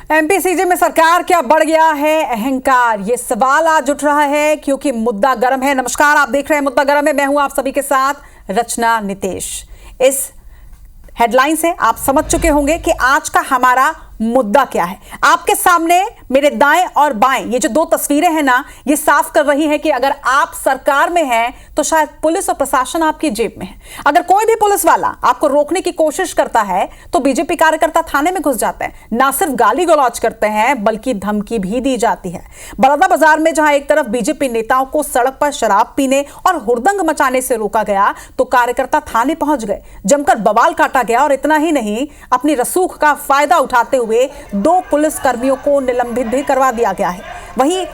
MP सीजे में सरकार क्या बढ़ गया है अहंकार, ये सवाल आज उठ रहा है क्योंकि मुद्दा गर्म है। नमस्कार, आप देख रहे हैं मुद्दा गर्म है। मैं हूं आप सभी के साथ रचना नितेश। इस हेडलाइन से आप समझ चुके होंगे कि आज का हमारा मुद्दा क्या है। आपके सामने मेरे दाएं और बाएं ये जो दो तस्वीरें हैं ना, ये साफ कर रही हैं कि अगर आप सरकार में हैं तो शायद पुलिस और प्रशासन आपकी जेब में है। अगर कोई भी पुलिस वाला आपको रोकने की कोशिश करता है तो बीजेपी कार्यकर्ता थाने में घुस जाते हैं। ना सिर्फ गाली गलौज करते हैं बल्कि धमकी भी दी जाती है। बड़ौदा बाजार में जहां एक तरफ बीजेपी नेताओं को सड़क पर शराब पीने और हुड़दंग मचाने से रोका गया तो कार्यकर्ता थाने पहुंच गए, जमकर बवाल काटा गया। और इतना ही नहीं, अपनी रसूख का फायदा उठाते हुए दो पुलिस कर्मियों को निलंबित भी करवा दिया गया है। वहीं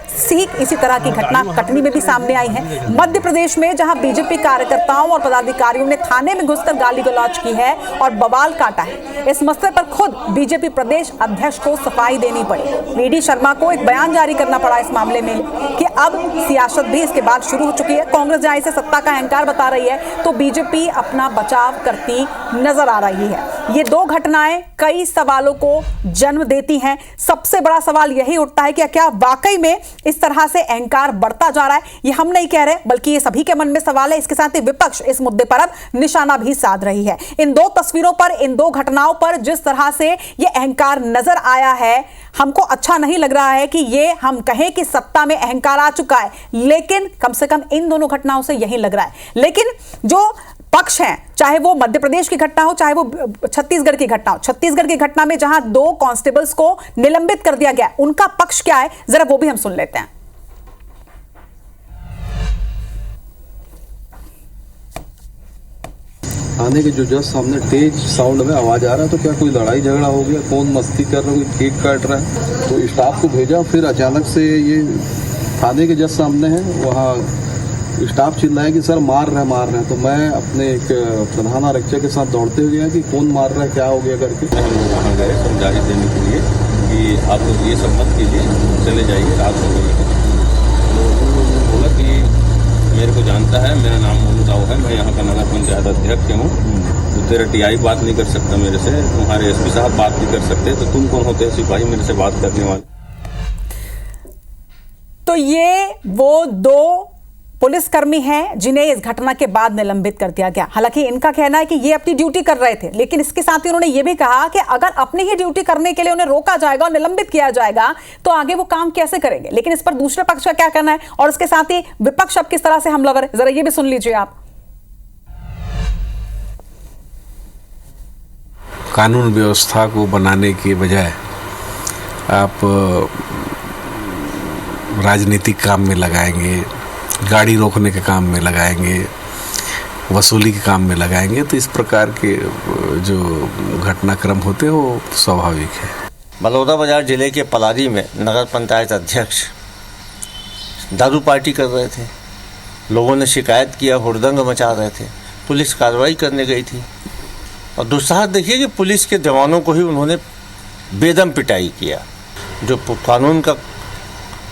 इसी तरह की घटना कटनी में भी सामने आई है। मध्य प्रदेश में जहां बीजेपी कार्यकर्ताओं और पदाधिकारियों ने थाने में घुसकर गाली गलौज की है और बवाल काटा है। इस मसले पर खुद बीजेपी प्रदेश अध्यक्ष को सफाई देनी पड़ी। वीडी शर्मा को एक बयान जारी करना पड़ा इस मामले में कि अब सियासत भी इसके बाद शुरू हो चुकी है। कांग्रेस जहां इसे सत्ता का अहंकार बता रही है तो बीजेपी अपना बचाव करती नजर आ रही है। ये दो घटनाएं कई सवालों को जन्म देती हैं। सबसे बड़ा सवाल यही उठता है कि क्या वाकई में इस तरह से अहंकार बढ़ता जा रहा है। ये हम नहीं कह रहे बल्कि ये सभी के मन में सवाल है। इसके साथ ही विपक्ष इस मुद्दे पर अब निशाना भी साध रही है। इन दो तस्वीरों पर, इन दो घटनाओं पर जिस तरह से ये अहंकार नजर आया है, हमको अच्छा नहीं लग रहा है कि ये हम कहें कि सत्ता में अहंकार आ चुका है, लेकिन कम से कम इन दोनों घटनाओं से यही लग रहा है। लेकिन जो पक्ष हैं, चाहे वो मध्य प्रदेश की घटना हो चाहे वो छत्तीसगढ़ की घटना हो, छत्तीसगढ़ की घटना में जहां दो कांस्टेबल्स को निलंबित कर दिया गया, उनका पक्ष क्या है जरा वो भी हम सुन लेते हैं। आने के जो जस्ट सामने तेज साउंड में आवाज आ रहा है तो क्या कोई लड़ाई झगड़ा हो गया, कौन मस्ती कर रहा है, कोई केक काट रहा है। तो स्टाफ को भेजा, फिर अचानक से ये थाने के जस्ट सामने है, वहाँ स्टाफ चिल्लाया कि सर मार रहे हैं। तो मैं अपने एक प्रधान आरक्षक के साथ दौड़ते हुए गया कि कौन मार रहा है, क्या हो गया करके। हम लोग वहाँ गए समझाइश देने के लिए कि आप लोग ये सब मत कीजिए, चले जाइए, रात हो गई है। तो उन्होंने बोला कि मेरे को जानता है, मेरा नाम मोनू राव है, मैं यहाँ का नगर पंचायत अध्यक्ष हूँ, तो तेरा टीआई बात नहीं कर सकता मेरे से, तुम्हारे एसपी साहब बात नहीं कर सकते, तो तुम कौन होते हैं सिपाही मेरे से बात करने वाले। तो ये वो दो पुलिसकर्मी हैं जिन्हें इस घटना के बाद निलंबित कर दिया गया। हालांकि इनका कहना है कि ये अपनी ड्यूटी कर रहे थे, लेकिन इसके साथ ही उन्होंने ये भी कहा कि अगर अपनी ही ड्यूटी करने के लिए उन्हें रोका जाएगा और निलंबित किया जाएगा तो आगे वो काम कैसे करेंगे। लेकिन इस पर दूसरे पक्ष का क्या कहना है और इसके साथ ही विपक्ष अब किस तरह से हमलावर है, जरा ये भी सुन लीजिए आप। कानून व्यवस्था को बनाने के बजाय आप राजनीतिक काम में लगाएंगे, गाड़ी रोकने के काम में लगाएंगे, वसूली के काम में लगाएंगे, तो इस प्रकार के जो घटनाक्रम होते हैं वो स्वाभाविक है। बड़ौदा बाजार जिले के पलारी में नगर पंचायत अध्यक्ष दारू पार्टी कर रहे थे। लोगों ने शिकायत किया, हुड़दंग मचा रहे थे, पुलिस कार्रवाई करने गई थी और दुस्साहस देखिए कि पुलिस के जवानों को ही उन्होंने बेदम पिटाई किया। जो कानून का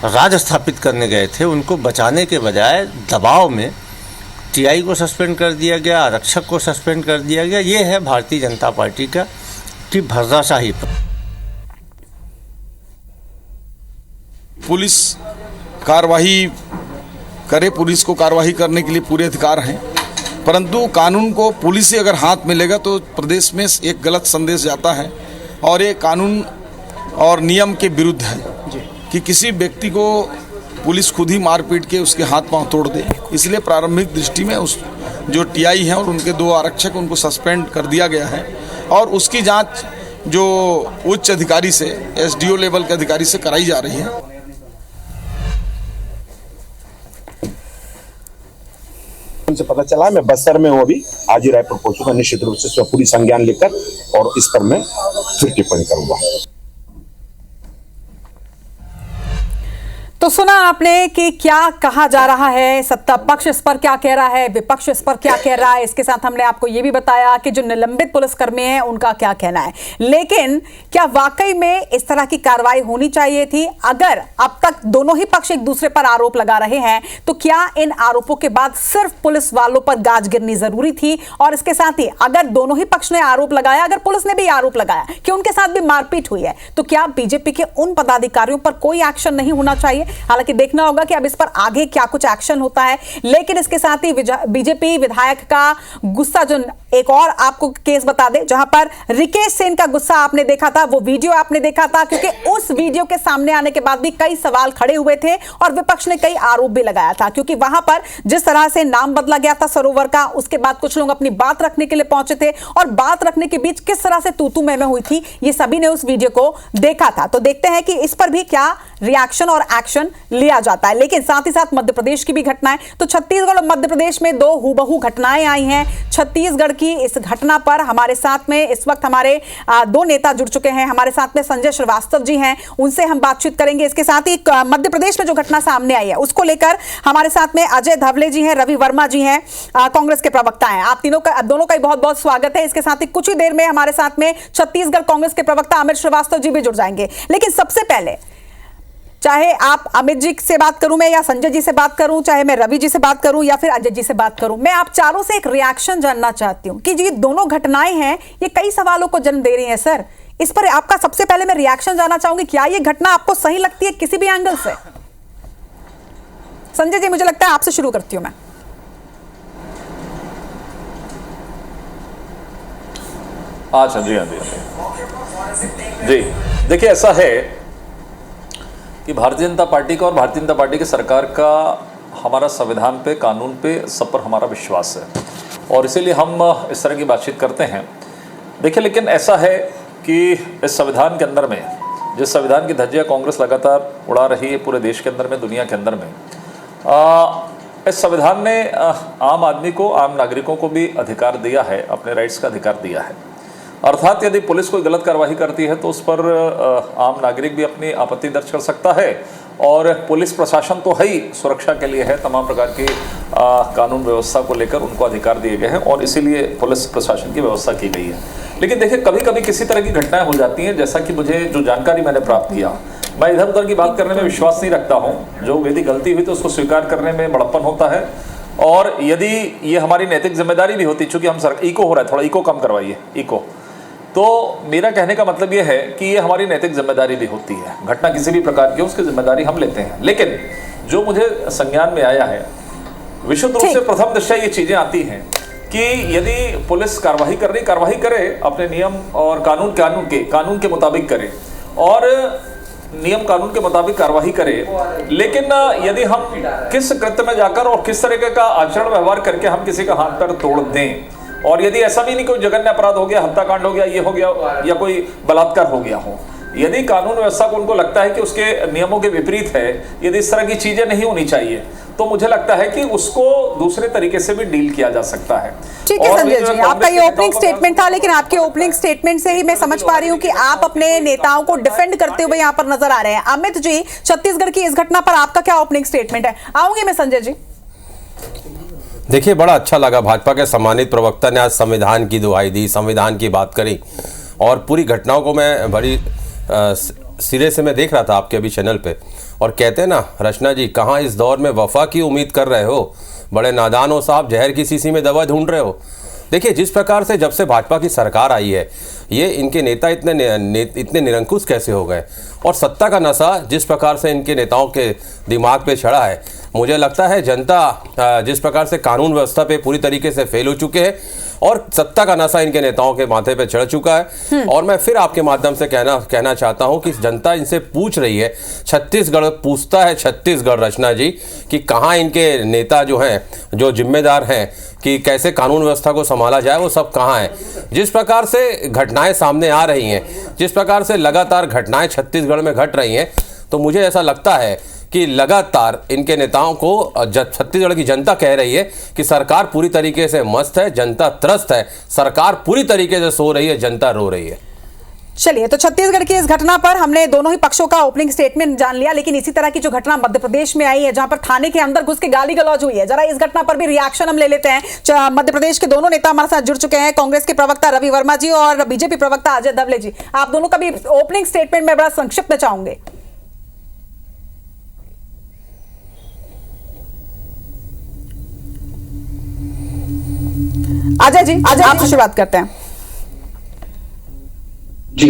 राज स्थापित करने गए थे उनको बचाने के बजाय दबाव में टीआई को सस्पेंड कर दिया गया, आरक्षक को सस्पेंड कर दिया गया। ये है भारतीय जनता पार्टी की भर्राशाही पर। पुलिस कार्रवाई करे, पुलिस को कार्रवाई करने के लिए पूरे अधिकार हैं, परंतु कानून को पुलिस से अगर हाथ में लेगा तो प्रदेश में एक गलत संदेश जाता है और ये कानून और नियम के विरुद्ध है कि किसी व्यक्ति को पुलिस खुद ही मार पीट के उसके हाथ पांव तोड़ दे। इसलिए प्रारंभिक दृष्टि में उस जो टीआई हैं और उनके दो आरक्षक उनको सस्पेंड कर दिया गया है और उसकी जांच जो उच्च अधिकारी से, एसडीओ लेवल के अधिकारी से कराई जा रही है। उनसे पता चला, मैं बस्तर में हूँ अभी, आज ही रायपुर पहुंचूंगा, निश्चित रूप से इसमें पूरी संज्ञान लेकर और इस पर मैं फिर टिप्पणी करूंगा। तो सुना आपने कि क्या कहा जा रहा है, सत्ता पक्ष इस पर क्या कह रहा है, विपक्ष इस पर क्या कह रहा है। इसके साथ हमने आपको यह भी बताया कि जो निलंबित पुलिसकर्मी हैं उनका क्या कहना है। लेकिन क्या वाकई में इस तरह की कार्रवाई होनी चाहिए थी? अगर अब तक दोनों ही पक्ष एक दूसरे पर आरोप लगा रहे हैं तो क्या इन आरोपों के बाद सिर्फ पुलिस वालों पर गाज गिरनी जरूरी थी? और इसके साथ ही अगर दोनों ही पक्ष ने आरोप लगाया, अगर पुलिस ने भी आरोप लगाया कि उनके साथ भी मारपीट हुई है, तो क्या बीजेपी के उन पदाधिकारियों पर कोई एक्शन नहीं होना चाहिए? हालांकि देखना होगा कि अब इस पर आगे क्या कुछ एक्शन होता है। लेकिन इसके साथ ही बीजेपी विधायक का गुस्सा, जो एक और आपको केस बता दे जहां पर रिकेश सेन का गुस्सा आपने देखा था, वो वीडियो आपने देखा था, क्योंकि उस वीडियो के सामने आने के बाद भी कई सवाल खड़े हुए थे और विपक्ष ने कई आरोप भी लगाया था। क्योंकि वहां पर जिस तरह से नाम बदला गया था सरोवर का, उसके बाद कुछ लोग अपनी बात रखने के लिए पहुंचे थे और बात रखने के बीच किस तरह से तू-तू मैं हुई थी, ये सभी ने उस वीडियो को देखा था। तो देखते हैं कि इस पर भी क्या रिएक्शन और एक्शन लिया जाता है। लेकिन साथ ही साथ मध्य प्रदेश की भी घटनाएं, तो छत्तीसगढ़ और मध्य प्रदेश में दो हूबहू घटनाएं आई हैं। छत्तीसगढ़ की इस घटना पर हमारे साथ में इस वक्त हमारे दो नेता जुड़ चुके हैं। हमारे साथ में संजय श्रीवास्तव जी हैं, उनसे हम बातचीत करेंगे। इसके साथ ही मध्य प्रदेश में जो घटना सामने आई है उसको लेकर हमारे साथ में अजय धवले जी हैं, रवि वर्मा जी हैं, कांग्रेस के प्रवक्ता हैं। आप दोनों का बहुत बहुत स्वागत है। इसके साथ ही कुछ ही देर में हमारे साथ में छत्तीसगढ़ कांग्रेस के प्रवक्ता अमित श्रीवास्तव जी भी जुड़ जाएंगे। लेकिन सबसे पहले, चाहे आप अमित जी से बात करूं मैं, या संजय जी से बात करूं, चाहे मैं रवि जी से बात करूं या फिर अजय जी से बात करूं, मैं आप चारों से एक रिएक्शन जानना चाहती हूं कि ये दोनों घटनाएं हैं, ये कई सवालों को जन्म दे रही हैं। सर, इस पर आपका सबसे पहले मैं रिएक्शन जानना चाहूंगी। क्या ये घटना आपको सही लगती है किसी भी एंगल से? संजय जी, मुझे लगता है आपसे शुरू करती हूं मैं। जी जी, देखिए, ऐसा है कि भारतीय जनता पार्टी का और भारतीय जनता पार्टी की सरकार का हमारा संविधान पे, कानून पे, सब पर हमारा विश्वास है और इसीलिए हम इस तरह की बातचीत करते हैं। देखिए, लेकिन ऐसा है कि इस संविधान के अंदर में, जिस संविधान की धज्जियां कांग्रेस लगातार उड़ा रही है पूरे देश के अंदर में, दुनिया के अंदर में, इस संविधान ने आम आदमी को, आम नागरिकों को भी अधिकार दिया है, अपने राइट्स का अधिकार दिया है। अर्थात यदि पुलिस कोई गलत कार्रवाई करती है तो उस पर आम नागरिक भी अपनी आपत्ति दर्ज कर सकता है और पुलिस प्रशासन तो है ही सुरक्षा के लिए है, तमाम प्रकार की कानून व्यवस्था को लेकर उनको अधिकार दिए गए हैं और इसीलिए पुलिस प्रशासन की व्यवस्था की गई है। लेकिन देखिए, कभी कभी किसी तरह की घटनाएं हो जाती हैं, जैसा कि मुझे जो जानकारी मैंने प्राप्त किया, मैं इधर उधर की बात करने में विश्वास नहीं रखता हूँ। जो यदि गलती हुई तो उसको स्वीकार करने में बड़प्पन होता है और यदि ये हमारी नैतिक जिम्मेदारी भी होती, चूँकि हम इको हो रहा है, थोड़ा इको कम करवाइए, इको। तो मेरा कहने का मतलब ये है कि ये हमारी नैतिक जिम्मेदारी भी होती है। घटना किसी भी प्रकार की, उसकी जिम्मेदारी हम लेते हैं। लेकिन जो मुझे संज्ञान में आया है, विशुद्ध रूप से प्रथम दृष्टया ये चीज़ें आती हैं कि यदि पुलिस कार्रवाई कर रही, कार्रवाई करे, अपने नियम और कानून के मुताबिक करे और नियम कानून के मुताबिक कार्रवाई करे। लेकिन यदि हम किस कृत्य में जाकर और किस तरीके का आचरण व्यवहार करके हम किसी का हाथ पैर तोड़ दें, और यदि ऐसा भी नहीं कोई जघन्य अपराध हो गया, हत्याकांड हो गया, ये हो गया या कोई बलात्कार हो गया हो, यदि कानून व्यवस्था को उनको लगता है कि उसके नियमों के विपरीत है, यदि इस तरह की चीजें नहीं होनी चाहिए, तो मुझे लगता है कि उसको दूसरे तरीके से भी डील किया जा सकता है। ठीक है संजय जी, आपका ये ओपनिंग स्टेटमेंट था, लेकिन आपके ओपनिंग स्टेटमेंट से ही मैं समझ पा रही हूँ कि आप अपने नेताओं को डिफेंड करते हुए यहाँ पर नजर आ रहे हैं। अमित जी, छत्तीसगढ़ की इस घटना पर आपका क्या ओपनिंग स्टेटमेंट है? आऊंगी मैं संजय जी। देखिए, बड़ा अच्छा लगा, भाजपा के सम्मानित प्रवक्ता ने आज संविधान की दुहाई दी, संविधान की बात करी और पूरी घटनाओं को मैं बड़ी सिरे से मैं देख रहा था आपके अभी चैनल पे। और कहते हैं ना, रचना जी, कहाँ इस दौर में वफा की उम्मीद कर रहे हो, बड़े नादान हो साहब, जहर की शीशी में दवा ढूंढ रहे हो। देखिए, जिस प्रकार से जब से भाजपा की सरकार आई है, ये इनके नेता इतने निरंकुश कैसे हो गए और सत्ता का नशा जिस प्रकार से इनके नेताओं के दिमाग पे चढ़ा है, मुझे लगता है जनता जिस प्रकार से कानून व्यवस्था पे पूरी तरीके से फेल हो चुके हैं और सत्ता का नशा इनके नेताओं के माथे पे चढ़ चुका है। और मैं फिर आपके माध्यम से कहना चाहता हूं कि जनता इनसे पूछ रही है, छत्तीसगढ़ पूछता है, छत्तीसगढ़ रचना जी, कि कहाँ इनके नेता जो हैं, जो जिम्मेदार हैं कि कैसे कानून व्यवस्था को संभाला जाए, वो सब कहाँ हैं। जिस प्रकार से घटनाएं सामने आ रही हैं, जिस प्रकार से लगातार घटनाएं छत्तीसगढ़ में घट रही हैं, तो मुझे ऐसा लगता है कि लगातार इनके नेताओं को छत्तीसगढ़ की जनता कह रही है कि सरकार पूरी तरीके से मस्त है, जनता त्रस्त है, सरकार पूरी तरीके से सो रही है, जनता रो रही है। चलिए, तो छत्तीसगढ़ की इस घटना पर हमने दोनों ही पक्षों का ओपनिंग स्टेटमेंट जान लिया, लेकिन इसी तरह की जो घटना मध्य प्रदेश में आई है जहां पर थाने के अंदर घुस के गाली गलौज हुई है, जरा इस घटना पर भी रिएक्शन हम ले लेते हैं। मध्य प्रदेश के दोनों नेता हमारे साथ जुड़ चुके हैं, कांग्रेस के प्रवक्ता रवि वर्मा जी और बीजेपी प्रवक्ता अजय दवले जी। आप दोनों का भी ओपनिंग स्टेटमेंट में बड़ा संक्षिप्त में चाहूंगे। अजय जी, आपसे शुरुआत करते हैं। जी,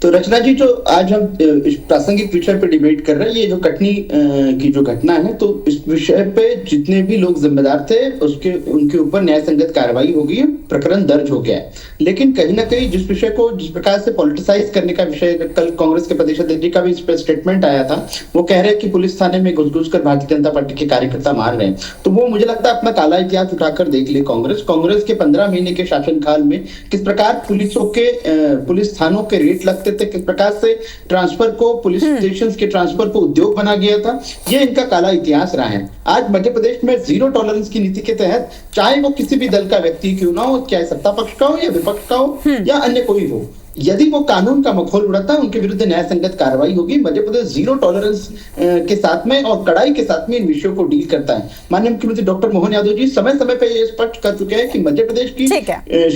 तो रचना जी, जो आज हम इस प्रासंगिक विषय पे डिबेट कर रहे हैं, ये जो कटनी की जो घटना है, तो इस विषय पे जितने भी लोग जिम्मेदार थे उनके ऊपर न्याय संगत कार्रवाई हो गई है, प्रकरण दर्ज हो गया है। लेकिन कहीं ना कहीं जिस विषय को जिस प्रकार से पॉलिटिसाइज करने का विषय, कल कांग्रेस के प्रदेश अध्यक्ष जी का भी इस पर स्टेटमेंट आया था, वो कह रहे हैं कि पुलिस थाने में घुस कर भारतीय जनता पार्टी के कार्यकर्ता मार रहे हैं। तो वो मुझे लगता है अपना काला इतिहास उठाकर देख ले कांग्रेस के 15 महीने के शासनकाल में किस प्रकार पुलिस थानों के रेट लगते थे, किस प्रकार से ट्रांसफर को, पुलिस स्टेशन के ट्रांसफर को उद्योग बना गया था। ये इनका काला इतिहास रहा है। आज मध्य प्रदेश में जीरो टॉलरेंस की नीति के तहत चाहे वो किसी भी दल का व्यक्ति क्यों ना हो, चाहे सत्ता पक्ष का हो या विपक्ष का हो या अन्य कोई हो, यदि वो कानून का मखौल उड़ाता है, उनके विरुद्ध न्याय संगत कार्रवाई होगी। मध्य प्रदेश जीरो टॉलरेंस के साथ में और कड़ाई के साथ में इन विषयों को डील करता है। माननीय मुख्यमंत्री डॉक्टर मोहन यादव जी समय समय पर ये स्पष्ट कर चुके हैं कि मध्य प्रदेश की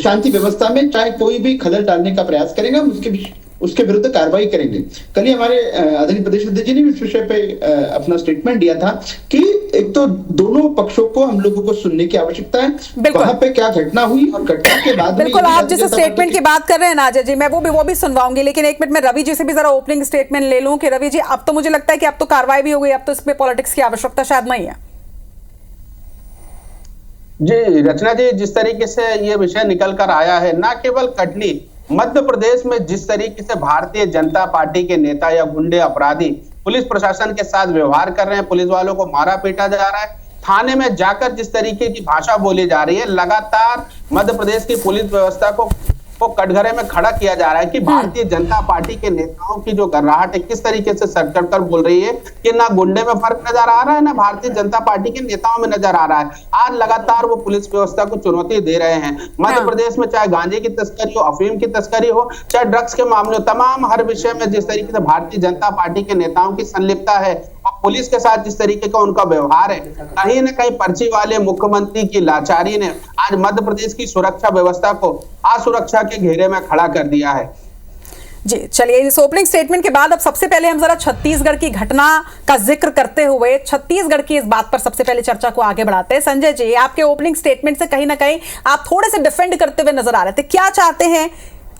शांति व्यवस्था में चाहे कोई भी खलल डालने का प्रयास करेगा, उसके विरुद्ध कार्रवाई करेंगे। कल ही हमारे आदरणीय प्रदेश अध्यक्ष जी ने इस विषय पे अपना स्टेटमेंट दिया था कि एक तो दोनों पक्षों को हम लोगों को सुनने की आवश्यकता है, वहां पे क्या घटना हुई और घटना के बाद बिल्कुल आप जिस स्टेटमेंट की बात कर रहे हैं ना अजय जी, मैं वो भी सुनवाऊंगी, लेकिन एक मिनट में रवि जी से भी जरा ओपनिंग स्टेटमेंट ले लूं कि रवि जी, अब तो मुझे लगता है कि अब तो कार्रवाई भी हो गई, अब तो इसमें पॉलिटिक्स की आवश्यकता शायद नहीं है। जी रचना जी, जिस तरीके से ये विषय निकल कर आया है, ना केवल कटनी, मध्य प्रदेश में जिस तरीके से भारतीय जनता पार्टी के नेता या गुंडे अपराधी पुलिस प्रशासन के साथ व्यवहार कर रहे हैं, पुलिस वालों को मारा पीटा जा रहा है, थाने में जाकर जिस तरीके की भाषा बोली जा रही है, लगातार मध्य प्रदेश की पुलिस व्यवस्था को कटघरे में खड़ा किया जा रहा है कि भारतीय जनता पार्टी के नेताओं की जो गर्राहट है किस तरीके से सटकर कर बोल रही है कि ना गुंडे में फर्क नजर आ रहा है, ना भारतीय जनता पार्टी के नेताओं में नजर आ रहा है। आज लगातार वो पुलिस व्यवस्था को चुनौती दे रहे हैं। मध्य प्रदेश में चाहे गांजे की तस्करी हो, अफीम की तस्करी हो, चाहे ड्रग्स के मामले हो, तमाम हर विषय में जिस तरीके से भारतीय जनता पार्टी के नेताओं की संलिप्तता है और पुलिस के साथ जिस तरीके का उनका व्यवहार है, कहीं ना कहीं पर्ची वाले मुख्यमंत्री की लाचारी ने आज मध्य प्रदेश की सुरक्षा व्यवस्था को असुरक्षा के घेरे में खड़ा कर दिया है। जी चलिए, इस ओपनिंग स्टेटमेंट के बाद अब सबसे पहले हम जरा छत्तीसगढ़ की घटना का जिक्र करते हुए छत्तीसगढ़ की इस बात पर सबसे पहले चर्चा को आगे बढ़ाते हैं। संजय जी, आपके ओपनिंग स्टेटमेंट से कहीं ना कहीं आप थोड़े से डिफेंड करते हुए नजर आ रहे थे, क्या चाहते हैं?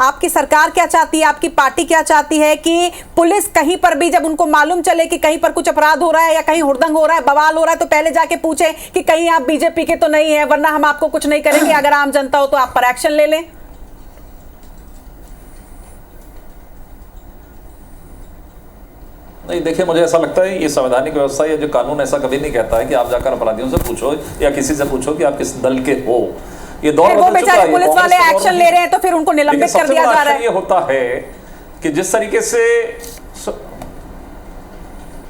आपकी सरकार क्या चाहती है, आपकी पार्टी क्या चाहती है कि पुलिस कहीं पर भी जब उनको मालूम चले कि कहीं पर कुछ अपराध हो रहा है या कहीं हुड़दंग हो रहा है, बवाल हो रहा है, तो पहले जाके पूछे कि कहीं आप बीजेपी के तो नहीं है, वरना हम आपको कुछ नहीं करेंगे, अगर आम जनता हो तो आप पर एक्शन ले लें? नहीं, देखिए, मुझे ऐसा लगता है ये संवैधानिक व्यवस्था या जो कानून ऐसा कभी नहीं कहता है कि आप जाकर अपराधियों से पूछो या किसी से पूछो कि आप किस दल के हो। ये दौर बदल चुका है। पुलिस वाले एक्शन ले रहे हैं तो फिर उनको निलंबित कर दिया जा रहा है। ये होता है कि जिस तरीके से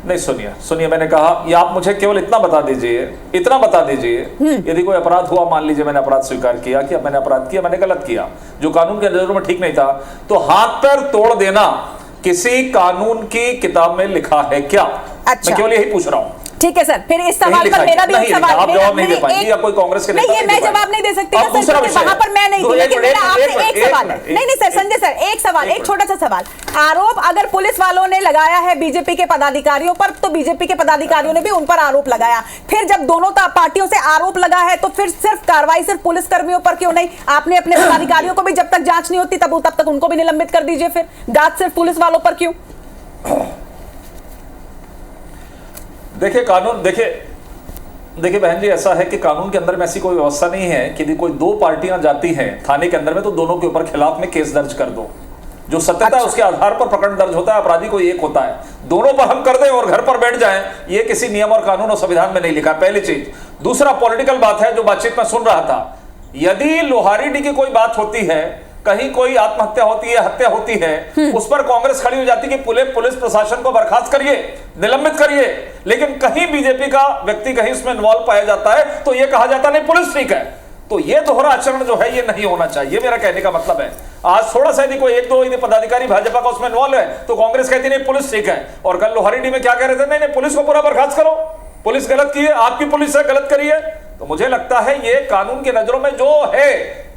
नहीं, सुनिए, मैंने कहा ये आप मुझे केवल इतना बता दीजिए, यदि कोई अपराध हुआ, मान लीजिए मैंने अपराध स्वीकार किया कि मैंने अपराध किया, मैंने गलत किया, जो कानून के नजरों में ठीक नहीं था, तो हाथ पैर तोड़ देना किसी कानून की किताब में लिखा है क्या? अच्छा। मैं केवल यही पूछ रहा हूं। ठीक है सर, फिर इस सवाल पर मेरा भी एक सवाल, आप जवाब नहीं दे पाएंगे या कोई कांग्रेस के नेता नहीं, मैं जवाब नहीं दे सकती सर, वहां पर मैं नहीं थी, लेकिन मेरा आपसे एक सवाल है। नहीं सर, संजय सर, एक सवाल, एक छोटा सा सवाल। आरोप अगर पुलिस वालों ने लगाया है बीजेपी के पदाधिकारियों पर, तो बीजेपी के पदाधिकारियों ने भी उन पर आरोप लगाया, फिर जब दोनों पार्टियों से आरोप लगा है तो फिर सिर्फ कार्रवाई सिर्फ पुलिस कर्मियों पर क्यों नहीं? आपने अपने पदाधिकारियों को भी जब तक जांच नहीं होती तब तक उनको भी निलंबित कर दीजिए, फिर जांच सिर्फ पुलिस वालों पर क्यों? देखिए, कानून, देखिए बहन जी, ऐसा है कि कानून के अंदर में ऐसी कोई व्यवस्था नहीं है कि यदि कोई दो पार्टियां जाती हैं थाने के अंदर में तो दोनों के ऊपर खिलाफ में केस दर्ज कर दो। जो सत्यता है उसके आधार पर प्रकरण दर्ज होता है, अपराधी कोई एक होता है, दोनों पर हम कर दें और घर पर बैठ जाएं, ये किसी नियम और कानून और संविधान में नहीं लिखा, पहली चीज। दूसरा, पॉलिटिकल बात है जो बातचीत में सुन रहा था, यदि लोहारीडी की कोई बात होती है, कहीं कोई आत्महत्या होती है, हत्या होती है, उस पर कांग्रेस खड़ी हो जाती कि पुलिस प्रशासन को बर्खास्त करिए, निलंबित करिए, लेकिन कहीं बीजेपी का व्यक्ति कहीं उसमें इन्वॉल्व पाया जाता है तो यह कहा जाता नहीं पुलिस ठीक है। तो यह दोहरा आचरण जो है ये नहीं होना चाहिए, मेरा कहने का मतलब है। आज थोड़ा सा यदि कोई एक दो यदि पदाधिकारी भाजपा का उसमें इन्वॉल्व है तो कांग्रेस कहती नहीं पुलिस ठीक है, और कल लोहारीडी में क्या कह रहे थे, नहीं पुलिस को पूरा बर्खास्त करो, पुलिस गलत की है, आपकी पुलिस है गलत करी है। तो मुझे लगता है ये कानून की नजरों में जो है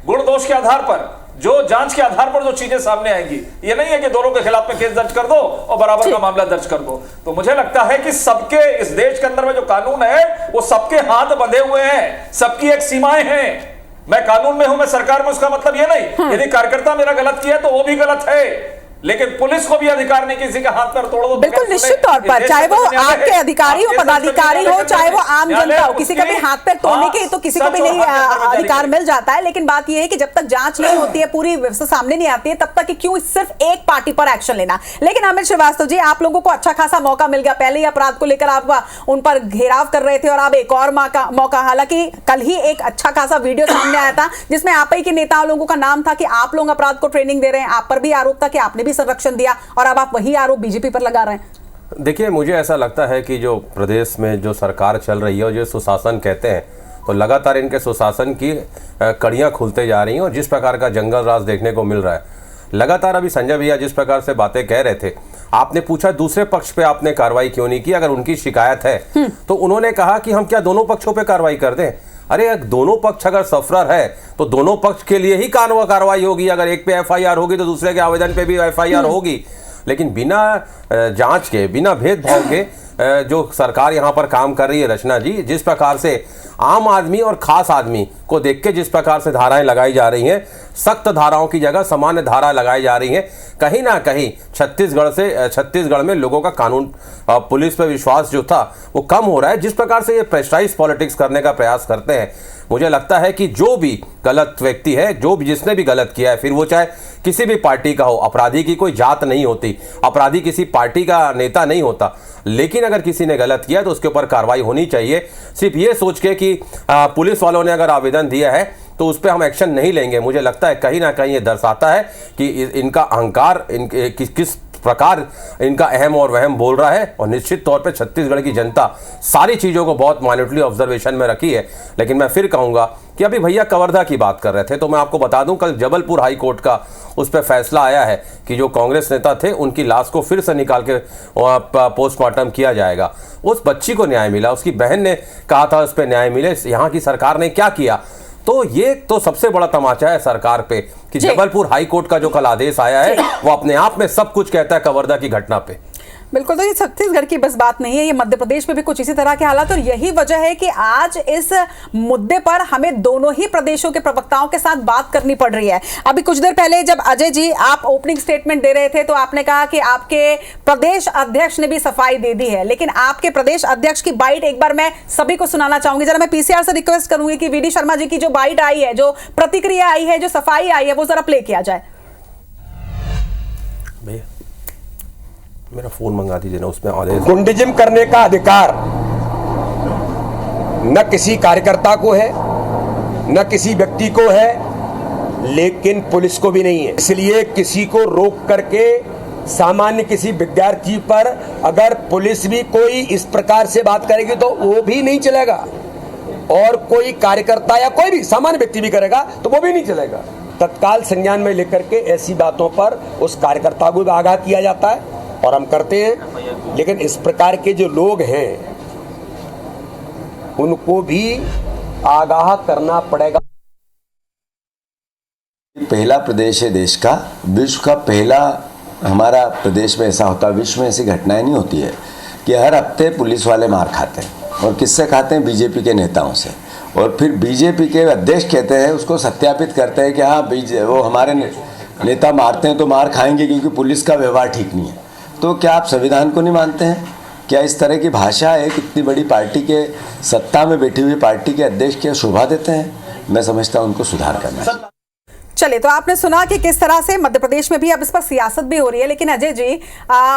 गुण दोष के आधार पर, जो जांच के आधार पर जो चीजें सामने आएंगी, ये नहीं है कि दोनों के खिलाफ में केस दर्ज कर दो और बराबर का मामला दर्ज कर दो। तो मुझे लगता है कि सबके इस देश के अंदर में जो कानून है वो सबके हाथ बंधे हुए हैं, सबकी एक सीमाएं हैं। मैं कानून में हूं, मैं सरकार में, उसका मतलब ये नहीं यदि कार्यकर्ता मेरा गलत किया तो वो भी गलत है, लेकिन पुलिस को भी अधिकार नहीं किसी का हाथ पर तोड़ दो। बिल्कुल निश्चित तौर पर, चाहे वो आपके अधिकारी हो, पदाधिकारी हो, चाहे वो आम जनता हो, किसी का भी हाथ पैर तोड़ने के तो किसी को भी नहीं अधिकार मिल जाता है। लेकिन बात यह है कि जब तक जांच नहीं होती है, पूरी व्यवस्था सामने नहीं आती है, तब तक कि क्यों सिर्फ एक पार्टी पर एक्शन लेना। लेकिन अमित श्रीवास्तव जी, आप लोगों को अच्छा खासा मौका मिल गया, पहले ही अपराध को लेकर आप उन पर घेराव कर रहे थे और अब एक और मौका, हालांकि कल ही एक अच्छा खासा वीडियो सामने आया था जिसमें आप ही के नेताओं लोगों का नाम था कि आप लोग अपराध को ट्रेनिंग दे रहे हैं, आप पर भी आरोप था कि आपने भी संरक्षण दिया, और अब आप वही आरोप बीजेपी पर लगा रहे हैं। देखिए, मुझे ऐसा लगता है कि जो प्रदेश में जो सरकार चल रही है और जो सुशासन कहते हैं, तो लगातार इनके सुशासन की कड़ियां खुलते जा रही हैं और जिस प्रकार का जंगल राज देखने को मिल रहा है लगातार। अभी संजय भैया जिस प्रकार से बातें कह रहे थे, आपने पूछा दूसरे पक्ष पे आपने कार्रवाई क्यों नहीं की, अगर उनकी शिकायत है तो उन्होंने कहा कि हम क्या दोनों पक्षों पे कार्रवाई कर दें। अरे दोनों पक्ष अगर सफरर है तो दोनों पक्ष के लिए ही कार्रवाई होगी। अगर एक पे एफआईआर होगी तो दूसरे के आवेदन पे भी एफआईआर होगी, लेकिन बिना जांच के, बिना भेदभाव के जो सरकार यहाँ पर काम कर रही है रचना जी, जिस प्रकार से आम आदमी और खास आदमी को देख के जिस प्रकार से धाराएं लगाई जा रही हैं, सख्त धाराओं की जगह सामान्य धारा लगाई जा रही हैं, कहीं ना कहीं छत्तीसगढ़ में लोगों का कानून पुलिस पर विश्वास जो था वो कम हो रहा है। जिस प्रकार से ये प्रेस्टाइज पॉलिटिक्स करने का प्रयास करते हैं, मुझे लगता है कि जो भी गलत व्यक्ति है, जो भी जिसने भी गलत किया है, फिर वो चाहे किसी भी पार्टी का हो, अपराधी की कोई जात नहीं होती, अपराधी किसी पार्टी का नेता नहीं होता, लेकिन अगर किसी ने गलत किया तो उसके ऊपर कार्रवाई होनी चाहिए। सिर्फ ये सोच के कि पुलिस वालों ने अगर आवेदन दिया है तो उस पर हम एक्शन नहीं लेंगे, मुझे लगता है कहीं ना कहीं ये दर्शाता है कि इनका अहंकार किस प्रकार इनका अहम और वहम बोल रहा है। और निश्चित तौर पे छत्तीसगढ़ की जनता सारी चीज़ों को बहुत माइन्यूटली ऑब्जर्वेशन में रखी है। लेकिन मैं फिर कहूँगा कि अभी भैया कवर्धा की बात कर रहे थे, तो मैं आपको बता दूं कल जबलपुर हाई कोर्ट का उस पर फैसला आया है कि जो कांग्रेस नेता थे उनकी लाश को फिर से निकाल के पोस्टमार्टम किया जाएगा। उस बच्ची को न्याय मिला, उसकी बहन ने कहा था उस पर न्याय मिले, यहाँ की सरकार ने क्या किया। तो ये तो सबसे बड़ा तमाचा है सरकार पे कि जबलपुर हाई कोर्ट का जो कल आदेश आया है वो अपने आप में सब कुछ कहता है कवर्धा की घटना पे। बिल्कुल, तो ये छत्तीसगढ़ की बस बात नहीं है, ये मध्य प्रदेश में भी कुछ इसी तरह के हालात, और यही वजह है कि आज इस मुद्दे पर हमें दोनों ही प्रदेशों के प्रवक्ताओं के साथ बात करनी पड़ रही है। अभी कुछ देर पहले जब अजय जी आप ओपनिंग स्टेटमेंट दे रहे थे तो आपने कहा कि आपके प्रदेश अध्यक्ष ने भी सफाई दे दी है, लेकिन आपके प्रदेश अध्यक्ष की बाइट एक बार मैं सभी को सुनाना चाहूंगी। जरा मैं पीसीआर से रिक्वेस्ट करूंगी कि वीडी शर्मा जी की जो बाइट आई है, जो प्रतिक्रिया आई है, जो सफाई आई है, वो जरा प्ले किया जाए। मेरा फोन मंगा दीजिए ना, उसमें आदेश। गुंडिज्म करने का अधिकार न किसी कार्यकर्ता को है, न किसी व्यक्ति को है, लेकिन पुलिस को भी नहीं है। इसलिए किसी को रोक करके सामान्य किसी विद्यार्थी पर अगर पुलिस भी कोई इस प्रकार से बात करेगी तो वो भी नहीं चलेगा, और कोई कार्यकर्ता या कोई भी सामान्य व्यक्ति भी करेगा तो वो भी नहीं चलेगा। तत्काल संज्ञान में लेकर के ऐसी बातों पर उस कार्यकर्ता को भी आगाह किया जाता है और हम करते हैं। लेकिन इस प्रकार के जो लोग हैं उनको भी आगाह करना पड़ेगा। पहला प्रदेश है देश का, विश्व का पहला हमारा प्रदेश में ऐसा होता है। विश्व में ऐसी घटनाएं नहीं होती है कि हर हफ्ते पुलिस वाले मार खाते हैं, और किससे खाते हैं? बीजेपी के नेताओं से। और फिर बीजेपी के अध्यक्ष कहते हैं, उसको सत्यापित करते हैं कि हाँ वो हमारे नेता मारते हैं तो मार खाएंगे क्योंकि पुलिस का व्यवहार ठीक नहीं है। तो क्या आप संविधान को नहीं मानते हैं? क्या इस तरह की भाषा एक इतनी बड़ी पार्टी के, सत्ता में बैठी हुई पार्टी के अध्यक्ष क्या शोभा देते हैं? मैं समझता हूं उनको सुधार करना चाहिए। चलिए, तो आपने सुना कि किस तरह से मध्य प्रदेश में भी अब इस पर सियासत भी हो रही है। लेकिन अजय जी,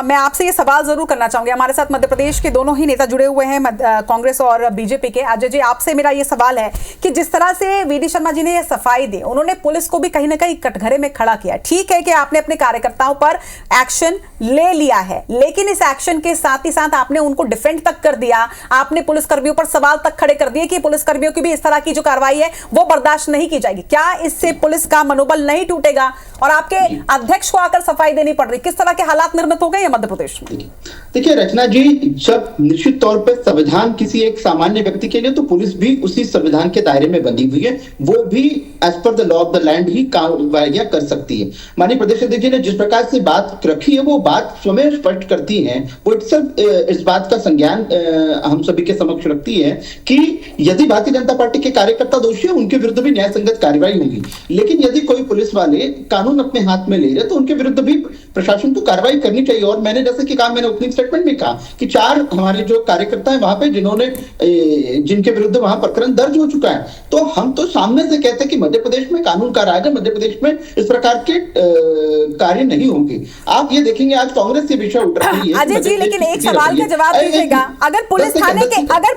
मैं आपसे ये सवाल जरूर करना चाहूंगी, हमारे साथ मध्य प्रदेश के दोनों ही नेता जुड़े हुए हैं, कांग्रेस और बीजेपी के। अजय जी, आपसे मेरा ये सवाल है कि जिस तरह से वीडी शर्मा जी ने ये सफाई दी, उन्होंने पुलिस को भी कहीं ना कहीं कटघरे में खड़ा किया। ठीक है कि आपने अपने कार्यकर्ताओं पर एक्शन ले लिया है, लेकिन इस एक्शन के साथ ही साथ आपने उनको डिफेंड तक कर दिया, आपने पुलिसकर्मियों पर सवाल तक खड़े कर दिए कि पुलिसकर्मियों की भी इस तरह की जो कार्रवाई है वो बर्दाश्त नहीं की जाएगी। क्या इससे पुलिस का का मनोबल नहीं टूटेगा और आपके अध्यक्ष को आकर सफाई देनी पड़ रही, किस तरह के हालात निर्मित हो गए मध्य प्रदेश में? देखिए रचना जी, जब निश्चित तौर पर संविधान किसी एक सामान्य व्यक्ति के लिए, तो पुलिस भी उसी संविधान के दायरे में बंधी हुई है, वो भी as per the law of the land ही कार्रवाइयां कर सकती है। माननीय प्रदेश अध्यक्ष ने जिस प्रकार से बात रखी है वो बात स्वयं स्पष्ट करती है, वो इस बात का संज्ञान हम सभी के समक्ष रखती है कि यदि भारतीय जनता पार्टी के कार्यकर्ता दोषी है उनके विरुद्ध भी न्याय संगत कार्रवाई होगी, लेकिन यदि कोई पुलिस वाले कानून अपने हाथ में ले रहे तो उनके विरुद्ध भी प्रशासन को कार्रवाई करनी चाहिए। और मैंने जैसे कि कहा, मैंने ओपनिंग स्टेटमेंट में कहा कि 4 हमारे जो कार्यकर्ता हैं वहां पे जिनके विरुद्ध वहां प्रकरण दर्ज हो चुका है, तो हम तो सामने से कहते हैं कि मध्य प्रदेश में कानून का राज है, मध्य प्रदेश में इस प्रकार के कार्य नहीं होंगे। आप ये देखेंगे आज कांग्रेस ये विषय उठ रही है। अजय जी, लेकिन एक सवाल का जवाब दीजिएगा, अगर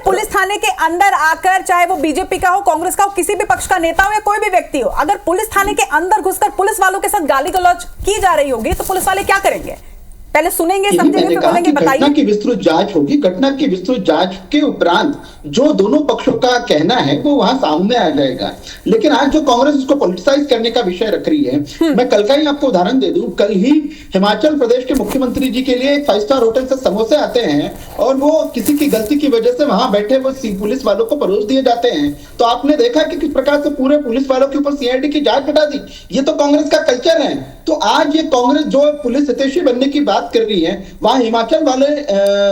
पुलिस थाने के अंदर आकर, चाहे वो बीजेपी का हो, कांग्रेस का हो, किसी भी पक्ष का नेता हो या कोई भी व्यक्ति हो, अगर पुलिस थाने के अंदर घुसकर पुलिस वालों के साथ गाली गलौज की जा रही होगी तो पुलिस वाले क्या करेंगे? पहले सुनेंगे, समझेंगे, फिर बोलेंगे। बताइए। घटना की विस्तृत जांच होगी, घटना की विस्तृत जांच के उपरांत जो दोनों पक्षों का कहना है वो वहां सामने आ जाएगा। लेकिन आज जो कांग्रेस इसको पॉलिटिसाइज करने का विषय रख रही है, मैं कल का ही आपको उदाहरण दे दूं। कल ही हिमाचल प्रदेश के मुख्यमंत्री जी के लिए एक 5 स्टार होटल से समोसे आते हैं और वो किसी की गलती की वजह से वहां बैठे वो पुलिस वालों को परोस दिए जाते हैं। तो आपने देखा कि किस प्रकार से पूरे पुलिस वालों के ऊपर सीआईडी की जांच हटा दी। ये तो कांग्रेस का कल्चर है। तो आज ये कांग्रेस जो पुलिस हितैषी बनने की बात कर रही है, वहां हिमाचल वाले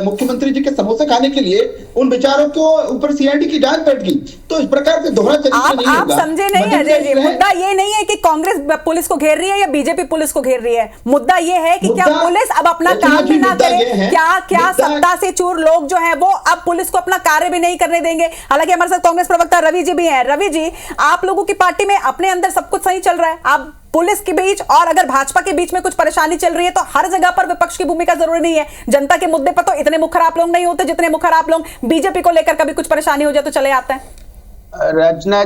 मुख्यमंत्री जी के समोसे खाने के लिए उन बेचारों को ऊपर सीआईडी की जांच बैठ गई। तो इस प्रकार से दोहरा चरित्र नहीं होगा। आप समझे नहीं अजय जी, मुद्दा ये नहीं है कि कांग्रेस पुलिस को घेर रही है या बीजेपी पुलिस को घेर रही है। मुद्दा ये है कि क्या पुलिस अब अपना काम भी ना करे, क्या सत्ता से चूर लोग जो है वो अब पुलिस को अपना कार्य भी नहीं करने देंगे। हालांकि हमारे साथ कांग्रेस प्रवक्ता रवि जी भी हैं। रवि जी, आप लोगों की पार्टी में अपने अंदर सब कुछ सही चल रहा है, आप पुलिस के बीच और अगर भाजपा के बीच में कुछ परेशानी चल रही है तो हर जगह पर विपक्ष की भूमिका जरूरी नहीं है। जनता के मुद्दे पर तो इतने मुखर आप लोग नहीं होते जितने मुखर आप लोग बीजेपी को लेकर कभी कुछ परेशानी हो जाए तो चले आते हैं। रचना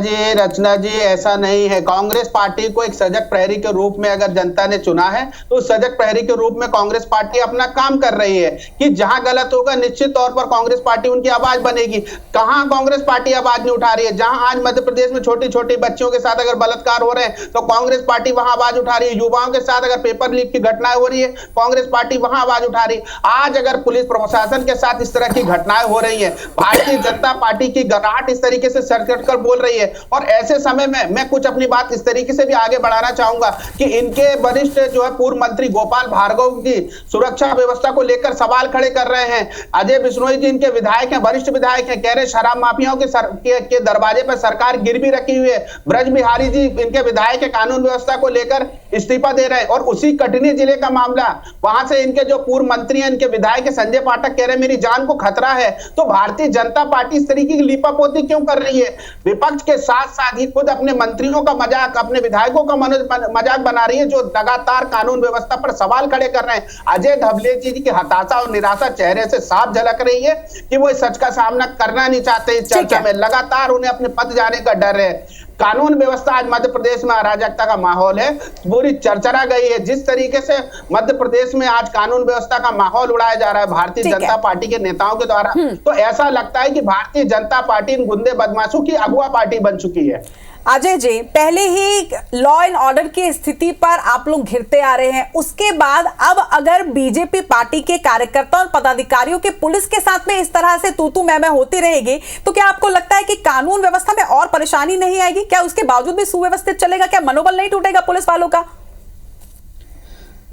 जी ऐसा नहीं है। कांग्रेस पार्टी को एक सजग प्रहरी के रूप में अगर जनता ने चुना है तो उस सजग प्रहरी के रूप में कांग्रेस पार्टी अपना काम कर रही है कि जहां गलत होगा निश्चित तौर पर कांग्रेस पार्टी उनकी आवाज बनेगी। कहां कांग्रेस पार्टी आवाज नहीं उठा रही है? जहां आज मध्य प्रदेश में छोटी छोटी बच्चियों के साथ अगर बलात्कार हो रहे हैं तो कांग्रेस पार्टी वहां आवाज उठा रही है। युवाओं के साथ अगर पेपर लीक की घटनाएं हो रही है, कांग्रेस पार्टी वहां आवाज उठा रही है। आज अगर पुलिस प्रशासन के साथ इस तरह की घटनाएं हो रही है, भारतीय जनता पार्टी की गराहट इस तरीके से सर कट कर बोल रही है। और ऐसे समय में मैं कुछ अपनी बात इस तरीके से भी आगे बढ़ाना चाहूंगा कि इनके वरिष्ठ जो है पूर्व मंत्री गोपाल भार्गव की सुरक्षा व्यवस्था को लेकर सवाल खड़े कर रहे हैं। अजय बिश्नोई जी इनके विधायक हैं, वरिष्ठ विधायक हैं, कह रहे शराब माफियाओं के दरवाजे पर सरकार गिरवी रखी हुई है। ब्रज बिहारी जी इनके विधायक है, कानून व्यवस्था को लेकर इस्तीफा दे रहे हैं। और उसी कटनी जिले का मामला, वहां से इनके जो पूर्व मंत्री हैं, इनके विधायक संजय पाठक कह रहे मेरी जान को खतरा है। तो भारतीय जनता पार्टी इस तरीके की लीपापोती क्यों कर रही है? विपक्ष के साथ साथ ही खुद अपने मंत्रियों का मजाक, अपने विधायकों का मजाक बना रही है जो लगातार कानून व्यवस्था पर सवाल खड़े कर रहे हैं। अजय धवले जी की हताशा और निराशा चेहरे से साफ झलक रही है कि वो इस सच का सामना करना नहीं चाहते। इस चर्चा में लगातार उन्हें अपने पद जाने का डर है। कानून व्यवस्था आज मध्य प्रदेश में अराजकता का माहौल है, पूरी चरचरा गई है। जिस तरीके से मध्य प्रदेश में आज कानून व्यवस्था का माहौल उड़ाया जा रहा है भारतीय जनता पार्टी के नेताओं के द्वारा, तो ऐसा लगता है कि भारतीय जनता पार्टी इन गुंडे बदमाशों की अगुआ पार्टी बन चुकी है। अजय जी, पहले ही लॉ एंड ऑर्डर की स्थिति पर आप लोग घिरते आ रहे हैं, उसके बाद अब अगर बीजेपी पार्टी के कार्यकर्ता और पदाधिकारियों के पुलिस के साथ में इस तरह से तू मैं होती रहेगी तो क्या आपको लगता है कि कानून व्यवस्था में और परेशानी नहीं आएगी? क्या उसके बावजूद भी सुव्यवस्थित चलेगा? क्या मनोबल नहीं टूटेगा पुलिस वालों का?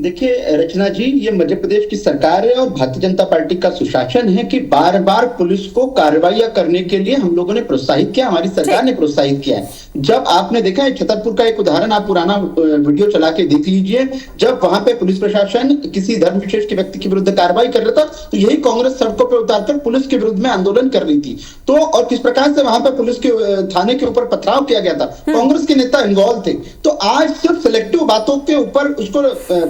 देखिए रचना जी, ये मध्य प्रदेश की सरकार है और भारतीय जनता पार्टी का सुशासन है कि बार बार पुलिस को कार्रवाइयां करने के लिए हम लोगों ने प्रोत्साहित किया, हमारी सरकार ने प्रोत्साहित किया है। जब आपने देखा है छतरपुर का एक उदाहरण, आप पुराना वीडियो चला के देख लीजिए, जब वहां पे पुलिस प्रशासन किसी धर्म विशेष के व्यक्ति के विरुद्ध कार्रवाई कर रहा था तो यही कांग्रेस सड़कों पर उतारकर पुलिस के विरुद्ध में आंदोलन कर रही थी। तो और किस प्रकार से वहां पर पुलिस के थाने के ऊपर पथराव किया गया था, कांग्रेस के नेता इन्वॉल्व थे। तो आज सिर्फ सिलेक्टिव बातों के ऊपर उसको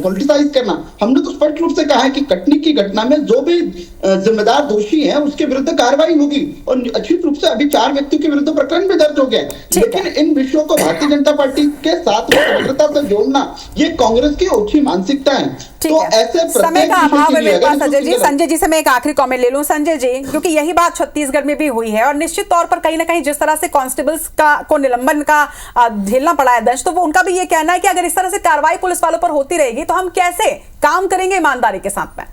पॉलिटिसाइज करना, हमने तो स्पष्ट रूप से कहा है कि कटनी की घटना में जो भी जिम्मेदार दोषी है उसके विरुद्ध कार्रवाई होगी और निश्चित रूप से अभी 4 व्यक्तियों के विरुद्ध प्रकरण भी दर्ज हो गया। लेकिन इन विषयों को भारतीय जनता पार्टी के साथ समग्रता से जोड़ना ये कांग्रेस की ओछी मानसिकता है। तो ऐसे समय का अभाव है मेरे पास संजय जी। संजय जी से मैं एक आखिरी कमेंट ले लूं। संजय जी, क्योंकि यही बात छत्तीसगढ़ में भी हुई है और निश्चित तौर पर कहीं ना कहीं जिस तरह से कांस्टेबल्स को निलंबन का झेलना पड़ा है दंश, तो वो उनका भी ये कहना है कि अगर इस तरह से कार्रवाई पुलिस वालों पर होती रहेगी तो हम कैसे काम करेंगे ईमानदारी के साथ में।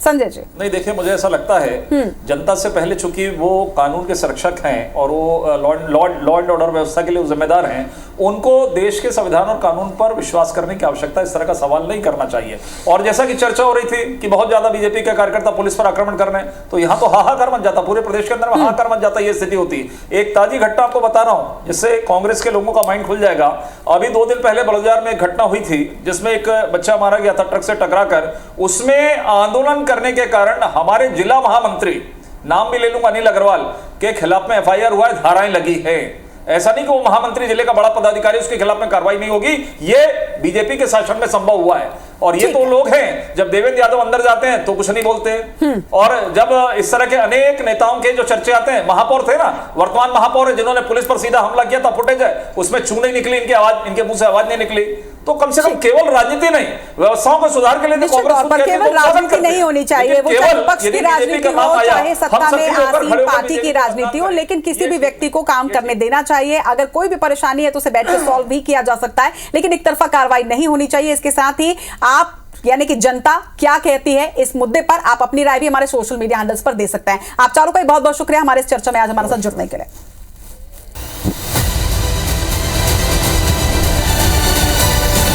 संजय जी, नहीं देखिए, मुझे ऐसा लगता है जनता से पहले चूंकि वो कानून के संरक्षक हैं और वो लॉ एंड ऑर्डर व्यवस्था के लिए जिम्मेदार हैं, उनको देश के संविधान और कानून पर विश्वास करने की आवश्यकता, इस तरह का सवाल नहीं करना चाहिए। और जैसा कि चर्चा हो रही थी कि बहुत ज्यादा बीजेपी के कार्यकर्ता पुलिस पर आक्रमण कर रहे हैं, तो यहाँ तो हाहाकार मच जाता, पूरे प्रदेश के अंदर हाहाकार मच जाता, ये स्थिति होती। एक ताजी घटना आपको बता रहा हूँ जिससे कांग्रेस के लोगों का माइंड खुल जाएगा। अभी 2 दिन पहले बड़ौदा में एक घटना हुई थी जिसमें एक बच्चा मारा गया था ट्रक से टकराकर। उसमें आंदोलन करने के कारण हमारे जिला महामंत्री, नाम भी ले लूंगा, अनिल अग्रवाल के खिलाफ में एफआईआर हुआ है, धाराएं लगी है। ऐसा नहीं कि वो महामंत्री जिले का बड़ा पदाधिकारी, उसके खिलाफ में कार्रवाई नहीं होगी, ये बीजेपी के शासन में संभव हुआ है। और ये तो लोग हैं, जब देवेंद्र यादव अंदर जाते हैं तो कुछ नहीं बोलते, और जब इस तरह के अनेक नेताओं के जो चर्चे आते हैं, महापौर थे ना, वर्तमान महापौर है जिन्होंने पुलिस पर सीधा हमला किया था, फुटेज है, उसमें चू नहीं निकली, इनकी आवाज, इनके मुंह से आवाज नहीं निकली। तो कम से कम केवल राजनीति नहीं, व्यवस्थाओं को सुधार के लिए केवल राजनीति नहीं होनी चाहिए, वो चाहे विपक्ष की राजनीति हो चाहे सत्ता में आसीन पार्टी की राजनीति हो, लेकिन किसी भी व्यक्ति को काम करने देना चाहिए। अगर कोई भी परेशानी है तो उसे बैठ कर सॉल्व भी किया जा सकता है, लेकिन एक तरफा कार्रवाई नहीं होनी चाहिए। इसके साथ ही आप यानी कि जनता क्या कहती है इस मुद्दे पर, आप अपनी राय भी हमारे सोशल मीडिया हैंडल्स पर दे सकते हैं। आप चारों का बहुत बहुत शुक्रिया हमारे इस चर्चा में आज हमारे साथ जुड़ने के लिए।